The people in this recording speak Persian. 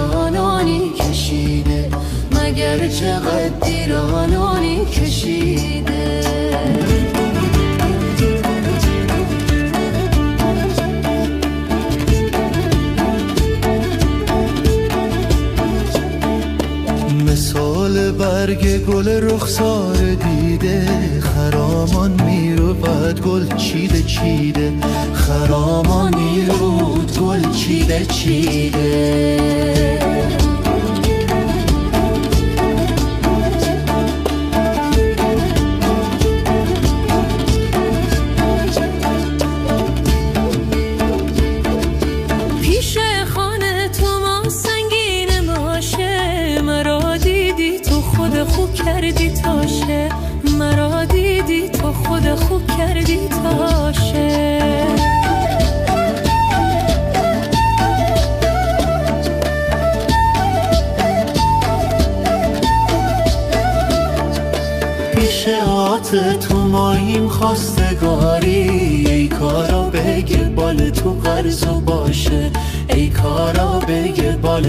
دیرانانی کشیده، مگر چقدر دیرانانی کشیده. مثال برگ گل رخسار دیده، خرامان میرود گل چیده چیده، خرامان میرود گل چیده چیده. پیش خانه تو ما سنگین ماشه، مرا دیدی تو خود خوب کردی تاشه، مرا دیدی تو خود خوب کردی تاشه. پیش تو ماییم خواستگاری، ای کارا بگه بال تو قرض باشه، ای کارا بگه بال